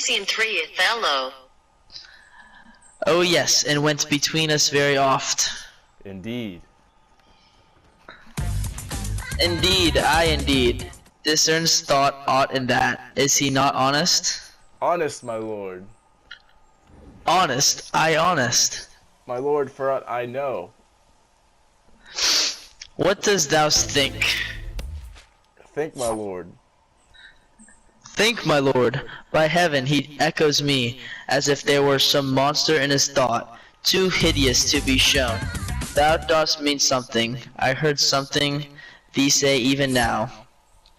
Scene 3, Othello. Oh yes, and went between us very oft. Indeed. Indeed, indeed. Discerns thought aught in that. Is he not honest? Honest, my lord. Honest, honest. My lord, for aught I know. What dost thou think? Think, my lord. Think, my lord. By heaven, he echoes me, as if there were some monster in his thought, too hideous to be shown. Thou dost mean something. I heard something thee say even now.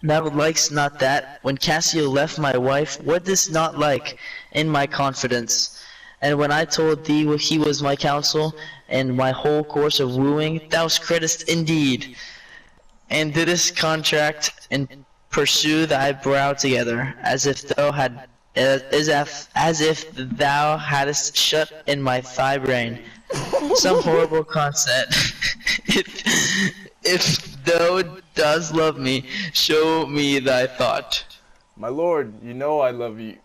Thou likest not that, when Cassio left my wife, what didst not like in my confidence? And when I told thee he was my counsel, and my whole course of wooing, thou scritest indeed, and didst contract and pursue thy brow together, as if thou hadst shut in my thigh brain some horrible consent. if thou dost love me, show me thy thought. My lord, you know I love you.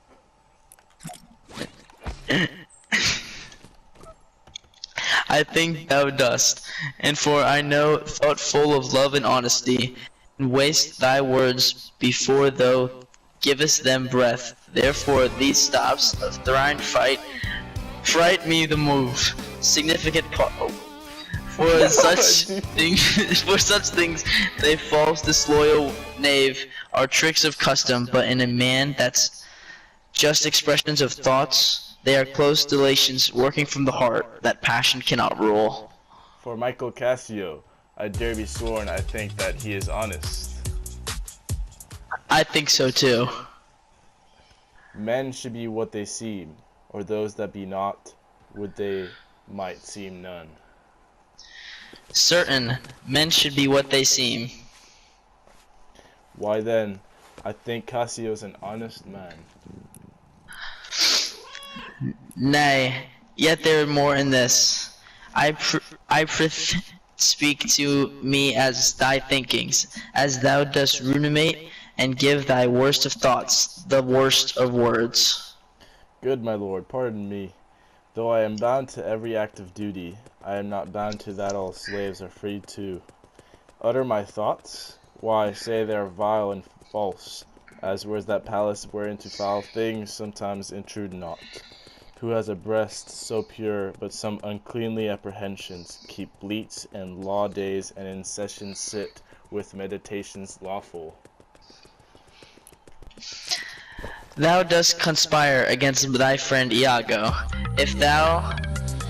I think thou dost, and for I know thought full of love and honesty, and waste thy words before thou givest them breath. Therefore these stops of thine fright me the move. Significant for such things they false disloyal knave are tricks of custom, but in a man that's just expressions of thoughts. They are close dilations working from the heart that passion cannot rule. For Michael Cassio, I dare be sworn I think that he is honest. I think so too. Men should be what they seem, or those that be not, would they might seem none. Certain, men should be what they seem. Why then, I think Cassio's an honest man. Nay, yet there is more in this. I speak to me as thy thinkings, as thou dost ruminate and give thy worst of thoughts, the worst of words. Good, my lord, pardon me. Though I am bound to every act of duty, I am not bound to that all slaves are free to. Utter my thoughts? Why, say they are vile and false, as were that palace whereinto foul things sometimes intrude not. Who has a breast so pure, but some uncleanly apprehensions keep bleats and law days, and in session sit with meditations lawful. Thou dost conspire against thy friend Iago, if thou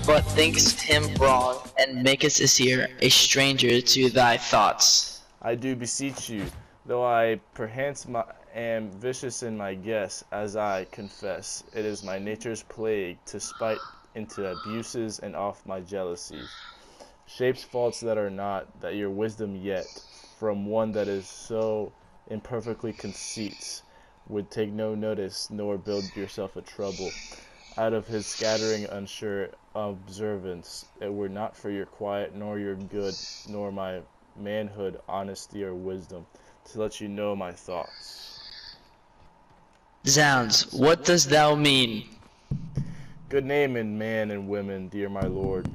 but thinkst him wrong, and makest his ear a stranger to thy thoughts. I do beseech you, though I perchance am vicious in my guess, as I confess, it is my nature's plague to spite into abuses and off my jealousy. Shapes faults that are not, that your wisdom yet, from one that is so imperfectly conceits, would take no notice, nor build yourself a trouble. Out of his scattering unsure observance, it were not for your quiet, nor your good, nor my manhood, honesty, or wisdom, to let you know my thoughts. Zounds, what dost thou mean? Good name in man and women, dear my lord,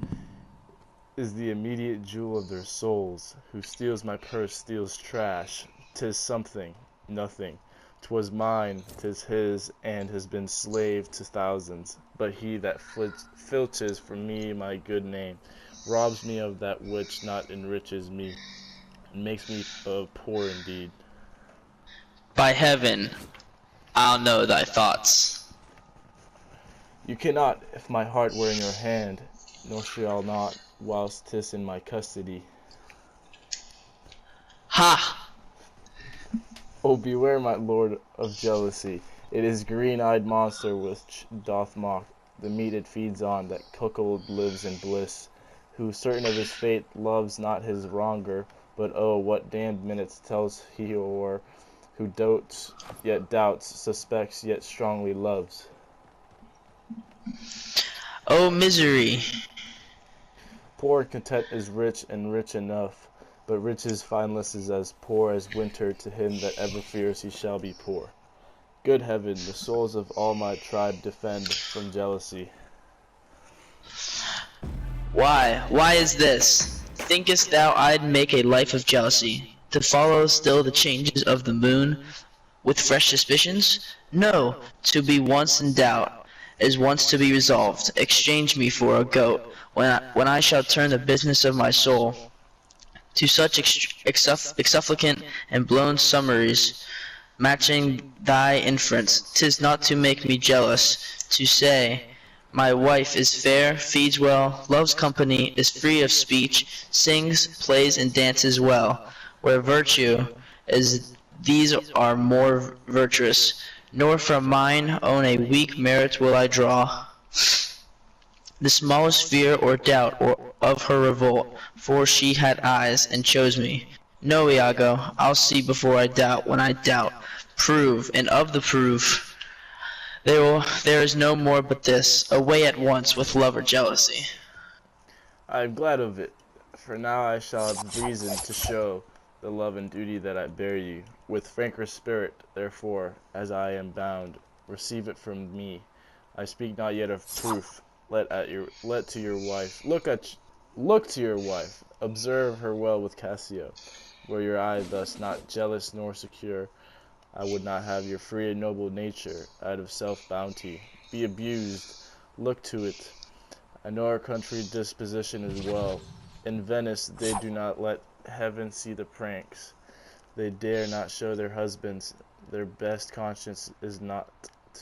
is the immediate jewel of their souls. Who steals my purse steals trash. 'Tis something, nothing. 'Twas mine, 'tis his, and has been slave to thousands. But he that filches from me my good name, robs me of that which not enriches me, and makes me poor indeed. By heaven, I'll know thy thoughts. You cannot, if my heart were in your hand, nor shall not, whilst 'tis in my custody. Ha! Oh, beware, my lord, of jealousy. It is green-eyed monster which doth mock the meat it feeds on, that cuckold lives in bliss, who, certain of his fate, loves not his wronger, but oh, what damned minutes tells he o'er, who dotes, yet doubts, suspects, yet strongly loves. Oh, misery! Poor content is rich, and rich enough, but riches fineless is as poor as winter to him that ever fears he shall be poor. Good heaven, the souls of all my tribe defend from jealousy. Why is this? Thinkest thou I'd make a life of jealousy, to follow still the changes of the moon with fresh suspicions? No, to be once in doubt is once to be resolved. Exchange me for a goat, when I shall turn the business of my soul to such exsufflicant and blown summaries, matching thy inference. 'Tis not to make me jealous, to say, my wife is fair, feeds well, loves company, is free of speech, sings, plays, and dances well, where virtue is these are more virtuous, nor from mine own a weak merit will I draw the smallest fear or doubt of her revolt, for she had eyes and chose me. No, Iago, I'll see before I doubt. When I doubt, prove, and of the proof, there is no more but this, away at once with love or jealousy. I am glad of it, for now I shall have reason to show the love and duty that I bear you. With franker spirit, therefore, as I am bound, receive it from me. I speak not yet of proof. Look to your wife. Look to your wife. Observe her well with Cassio. Were your eye thus not jealous nor secure, I would not have your free and noble nature, out of self-bounty, be abused. Look to it. I know our country disposition is well. In Venice they do not let heaven see the pranks. They dare not show their husbands. Their best conscience is not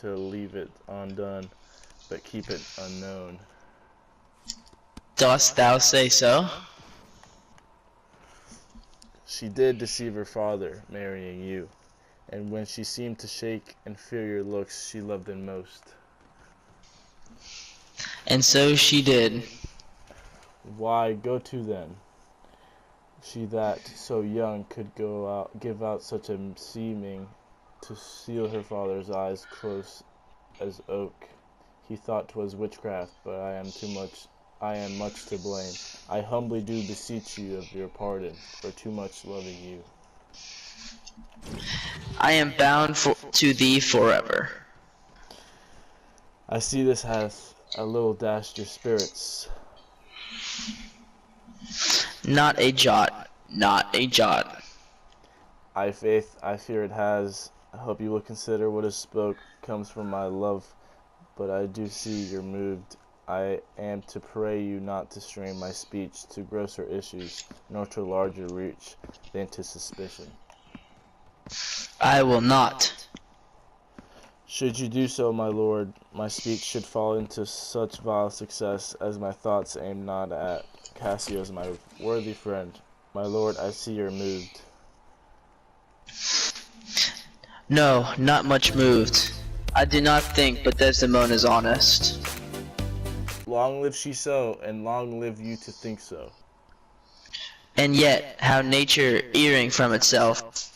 to leave it undone, but keep it unknown. Dost thou say so? She did deceive her father, marrying you, and when she seemed to shake and fear your looks, she loved him most. And so she did. Why, go to then. She that, so young, could give out such a seeming to seal her father's eyes close as oak. He thought 'twas witchcraft, but I am much to blame. I humbly do beseech you of your pardon, for too much loving you. I am bound to thee forever. I see this hath a little dashed your spirits. Not a jot, not a jot. I fear it has. I hope you will consider what is spoke comes from my love, but I do see you're moved. I am to pray you not to strain my speech to grosser issues, nor to larger reach than to suspicion. I will not. Should you do so, my lord, my speech should fall into such vile success as my thoughts aim not at. Cassio is my worthy friend. My lord, I see you're moved. No, not much moved. I do not think but Desdemona is honest. Long live she so, and long live you to think so. And yet, how nature, erring from itself,